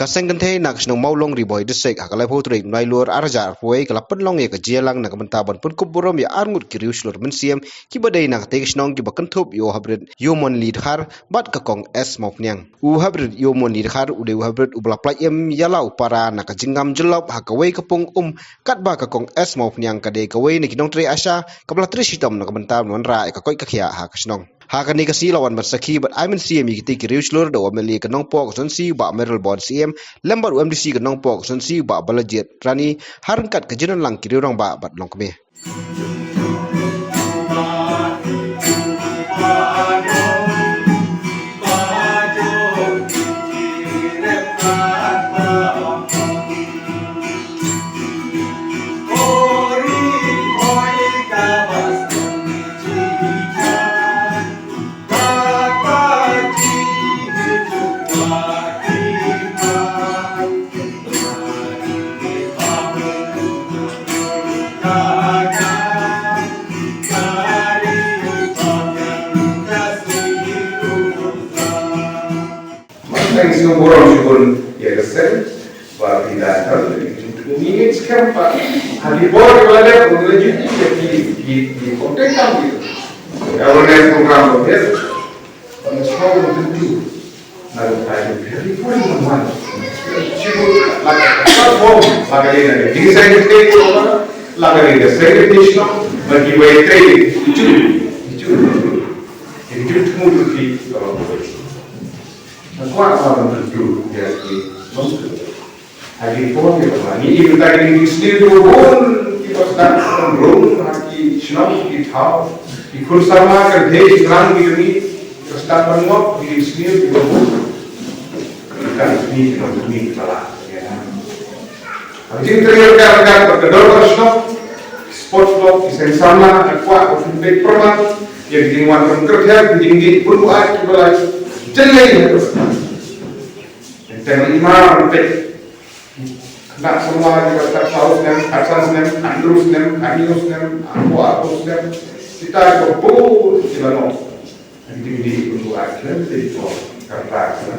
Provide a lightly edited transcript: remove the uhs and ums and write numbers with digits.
Kaseng Kynthei nak senong Mawlong riboy desek hakalai potrik nai luar arjar puai kala penlong ya kejialang nak mentaban Pynkup burom ya arngut kiriu seluruh mensiam kibadai nak teg senong kiba kentup yo heprit Ïomonly Dkhar bat kakong es Mawphniang heprit Ïomonly Dkhar ude heprit ubla playem yalau para nak jingam jelop hakawai kepung katba kakong es Mawphniang kade kawai ni kinong tre asya kabla tre sitam nak mentab nonra kakoi kakhia ha kasnong Hakani kasi lawan bersaki but I CM ikiti kiriu seluruh do Ïomonly kenong pok sonsi ba meral bod CM lembar UMDC kenong pok sonsi ba balajet rani harangkat kejenan lang kiriu rang ba bat long keme Seng burom pun ya Seng và thì là nó nghĩ xem và hadi bor wala def on la jitti di content am di awareness program ko yes on small to do na ta very important one chibu la platform la galera de design stage la galera de segregation but you were training itu move to What are the two? Yes, most of them. I did for you. Even that you still go on, you was that from Rome, you snow, you how, you could somehow can taste run with me, you start on walk, you still go on. You can't meet, you know, to meet a lot. I think the door shop, sports block, is in summer, and what of the big product, you didn't want to come here, you didn't get put out to go like. Jelek dan imam pek nak semua kita tak tahu dengan asas dengan andrus dengan anius dengan aku dengan kita berburu di mana ini untuk akhirnya itu kertas